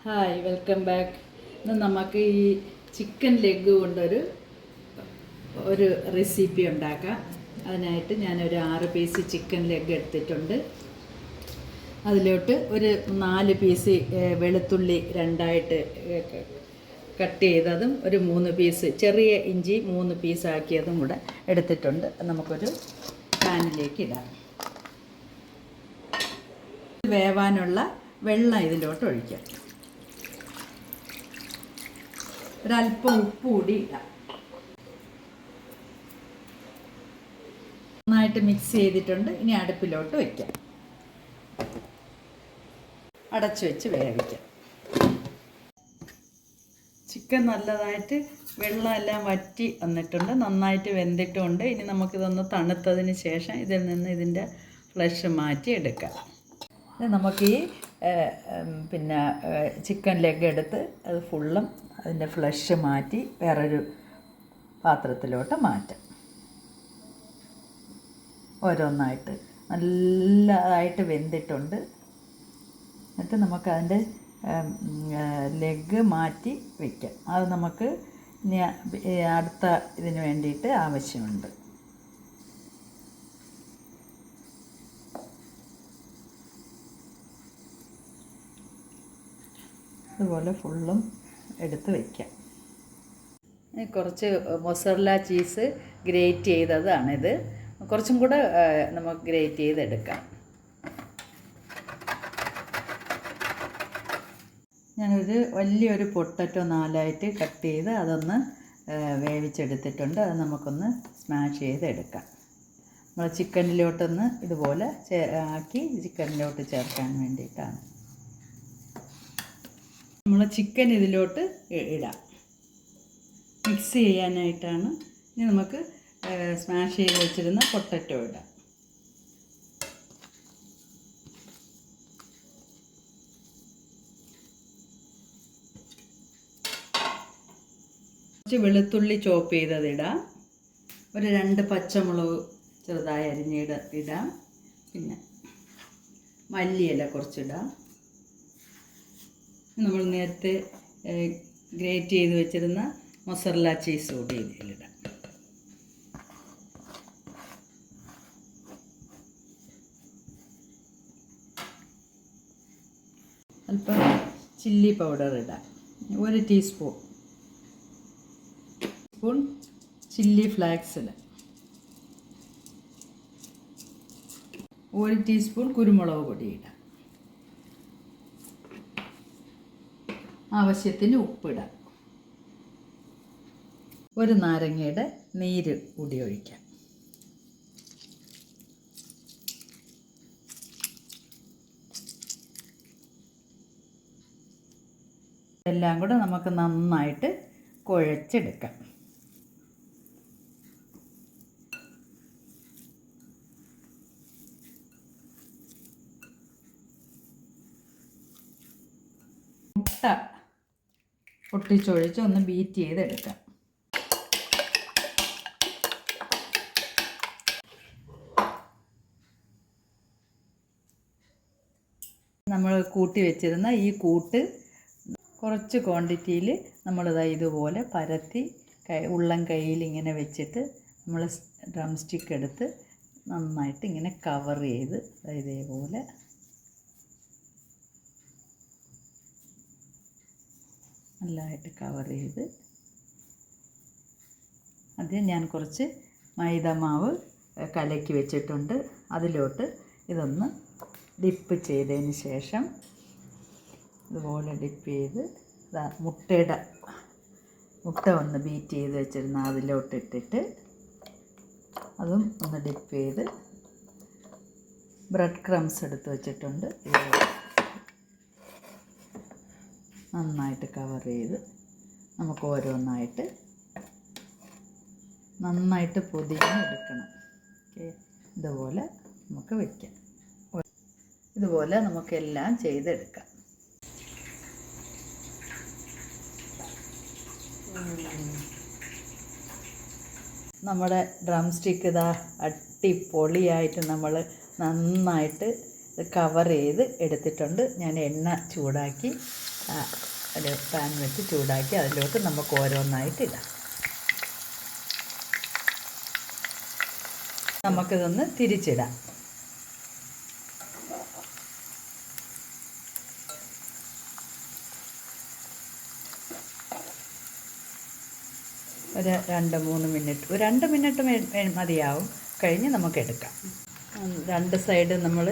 Hi, welcome back. ഇന്ന് നമുക്ക് ഈ ചിക്കൻ ലെഗ് കൊണ്ടൊരു റെസിപ്പി ഉണ്ടാക്കാം. അതിനായിട്ട് ഞാനൊരു 6 പീസ് ചിക്കൻ ലെഗ് എടുത്തിട്ടുണ്ട്. അതിലോട്ട് ഒരു 4 പീസ് വെളുത്തുള്ളി രണ്ടായിട്ട് കട്ട് ചെയ്തതും ഒരു 3 പീസ് ചെറിയ ഇഞ്ചി 3 പീസാക്കിയതും കൂടെ എടുത്തിട്ടുണ്ട്. നമുക്കൊരു പാനിലേക്ക് ഇടാം. വേവാനുള്ള വെള്ളം ഇതിലോട്ട് ഒഴിക്കാം. ഒരല്പം ഉപ്പ് കൂടി ഇടാം. നന്നായിട്ട് മിക്സ് ചെയ്തിട്ടുണ്ട്. ഇനി അടുപ്പിലോട്ട് വയ്ക്കാം. അടച്ചു വെച്ച് വേവിക്കാം. ചിക്കൻ നല്ലതായിട്ട് വെള്ളമെല്ലാം വറ്റി വന്നിട്ടുണ്ട്, നന്നായിട്ട് വെന്തിട്ടുമുണ്ട്. ഇനി നമുക്കിതൊന്ന് തണുത്തതിന് ശേഷം ഇതിൽ നിന്ന് ഇതിൻ്റെ ഫ്ലഷ് മാറ്റി എടുക്കാം. നമുക്ക് ഈ ചിക്കൻ ലെഗ് എടുത്ത് അത് ഫുള്ളും അതിൻ്റെ ഫ്ലഷ് മാറ്റി വേറൊരു പാത്രത്തിലോട്ട് മാറ്റാം. ഓരോന്നായിട്ട് നല്ലതായിട്ട് വെന്തിട്ടുണ്ട്. എന്നിട്ട് നമുക്കതിൻ്റെ ലെഗ് മാറ്റി വയ്ക്കാം. അത് നമുക്ക് ഇനി അടുത്ത ഇതിന് വേണ്ടിയിട്ട് ആവശ്യമുണ്ട്. അതുപോലെ ഫുള്ളും എടുത്ത് വയ്ക്കാം. കുറച്ച് മൊസറല്ല ചീസ് ഗ്രേറ്റ് ചെയ്തതാണിത്. കുറച്ചും കൂടെ നമുക്ക് ഗ്രേറ്റ് ചെയ്തെടുക്കാം. ഞാനൊരു വലിയൊരു പൊട്ടറ്റോ 4ആയിട്ട് കട്ട് ചെയ്ത് അതൊന്ന് വേവിച്ചെടുത്തിട്ടുണ്ട്. അത് നമുക്കൊന്ന് സ്മാഷ് ചെയ്തെടുക്കാം. നമ്മൾ ചിക്കനിലോട്ടൊന്ന് ഇതുപോലെ ആക്കി ചിക്കനിലോട്ട് ചേർക്കാൻ വേണ്ടിയിട്ടാണ്. നമ്മൾ ചിക്കൻ ഇതിലോട്ട് ഇടാം. മിക്സ് ചെയ്യാനായിട്ടാണ്. ഇനി നമുക്ക് സ്മാഷ് ചെയ്ത് വെച്ചിരുന്ന പൊട്ടറ്റോ ഇടാം. കുറച്ച് വെളുത്തുള്ളി ചോപ്പ് ചെയ്തതിടാം. ഒരു 2 പച്ചമുളക് ചെറുതായി ഇടാം. പിന്നെ മല്ലിയില കുറച്ചിടാം. നമ്മൾ നേരത്തെ ഗ്രേറ്റ് ചെയ്ത് വെച്ചിരുന്ന മൊസറല്ല ചീസ് കൂടി ഇതിലിടാം. അല്പം ചില്ലി പൗഡർ ഇടാം. 1 ടീസ്പൂൺ ചില്ലി ഫ്ലാക്സ് ഇടാം. 1 ടീസ്പൂൺ കുരുമുളക് പൊടി ഇടാം. ആവശ്യത്തിന് ഉപ്പിടാം. 1 നാരങ്ങയുടെ നീര് കൂടി ഒഴിക്കാം. എല്ലാം കൂടെ നമുക്ക് നന്നായിട്ട് കുഴച്ചെടുക്കാം. മുട്ട പൊട്ടിച്ചൊഴിച്ച് ഒന്ന് ബീറ്റ് ചെയ്തെടുക്കാം. നമ്മൾ കൂട്ടി വെച്ചിരുന്ന ഈ കൂട്ട് കുറച്ച് ക്വാണ്ടിറ്റിയിൽ നമ്മളിതാ ഇതുപോലെ പരത്തി ഉള്ളം കയ്യിൽ ഇങ്ങനെ വെച്ചിട്ട് നമ്മൾ ഡ്രം സ്റ്റിക്ക് എടുത്ത് നന്നായിട്ട് ഇങ്ങനെ കവർ ചെയ്ത് ഇതേപോലെ നല്ലതായിട്ട് കവർ ചെയ്ത് ആദ്യം ഞാൻ കുറച്ച് മൈദമാവ് കലക്കി വെച്ചിട്ടുണ്ട്. അതിലോട്ട് ഇതൊന്ന് ഡിപ്പ് ചെയ്തതിന് ശേഷം ഇതുപോലെ ഡിപ്പ് ചെയ്ത് മുട്ട ഒന്ന് ബീറ്റ് ചെയ്ത് വെച്ചിരുന്ന അതിലോട്ട് ഇട്ടിട്ട് അതും ഒന്ന് ഡിപ്പ് ചെയ്ത് ബ്രെഡ് ക്രംസ് എടുത്ത് വെച്ചിട്ടുണ്ട്. നന്നായിട്ട് കവർ ചെയ്ത് നമുക്ക് ഓരോന്നായിട്ട് നന്നായിട്ട് പൊതിഞ്ഞെടുക്കണം. ഓക്കെ, ഇതുപോലെ നമുക്ക് വയ്ക്കാം. ഇതുപോലെ നമുക്കെല്ലാം ചെയ്തെടുക്കാം. നമ്മുടെ ഡ്രം സ്റ്റിക്ക് ഇതാ അടിപൊളിയായിട്ട് നമ്മൾ നന്നായിട്ട് കവർ ചെയ്ത് എടുത്തിട്ടുണ്ട്. ഞാൻ എണ്ണ ചൂടാക്കി ഒരു പാൻ വെച്ച് ചൂടാക്കി അതിലോട്ട് നമുക്ക് ഓരോന്നായിട്ട് ഇടാം. നമുക്കിതൊന്ന് തിരിച്ചിടാം. ഒരു 2-3 മിനിറ്റ്, ഒരു 2 മിനിറ്റ് മതിയാവും. കഴിഞ്ഞ് നമുക്ക് എടുക്കാം. 2 സൈഡ് നമ്മൾ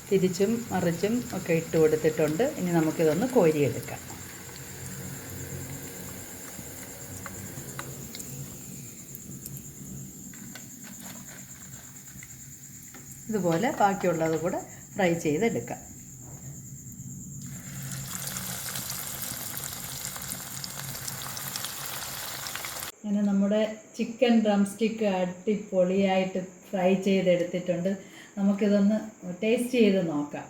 തിരിച്ചും മറിച്ചും ഒക്കെ ഇട്ട് കൊടുത്തിട്ടുണ്ട്. ഇനി നമുക്കിതൊന്ന് കോരിയെടുക്കാം. ഇതുപോലെ ബാക്കിയുള്ളത് കൂടെ ഫ്രൈ ചെയ്തെടുക്കാം. അങ്ങനെ നമ്മുടെ ചിക്കൻ ഡ്രം സ്റ്റിക്ക് അടിപൊളിയായിട്ട് ഫ്രൈ ചെയ്തെടുത്തിട്ടുണ്ട്. നമുക്കിതൊന്ന് ടേസ്റ്റ് ചെയ്ത് നോക്കാം.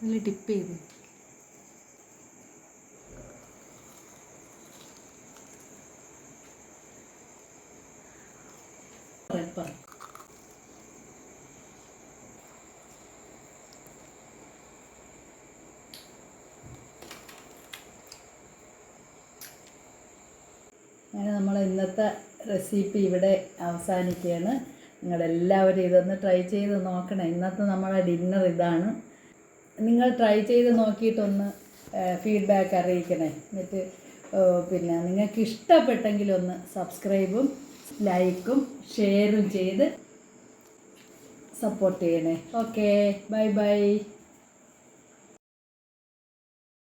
നല്ല ടിപ്പ് ചെയ്ത് പറ. അങ്ങനെ നമ്മൾ ഇന്നത്തെ റെസിപ്പി ഇവിടെ അവസാനിക്കുകയാണ്. നിങ്ങളെല്ലാവരും ഇതൊന്ന് ട്രൈ ചെയ്ത് നോക്കണം. ഇന്നത്തെ നമ്മുടെ ഡിന്നർ ഇതാണ്. നിങ്ങൾ ട്രൈ ചെയ്ത് നോക്കിയിട്ടൊന്ന് ഫീഡ്ബാക്ക് അറിയിക്കണേ. എന്നിട്ട് പിന്നെ നിങ്ങൾക്ക് ഇഷ്ടപ്പെട്ടെങ്കിലൊന്ന് സബ്സ്ക്രൈബും ലൈക്കും ഷെയറും ചെയ്ത് സപ്പോർട്ട് ചെയ്യണേ. Okay, bye bye.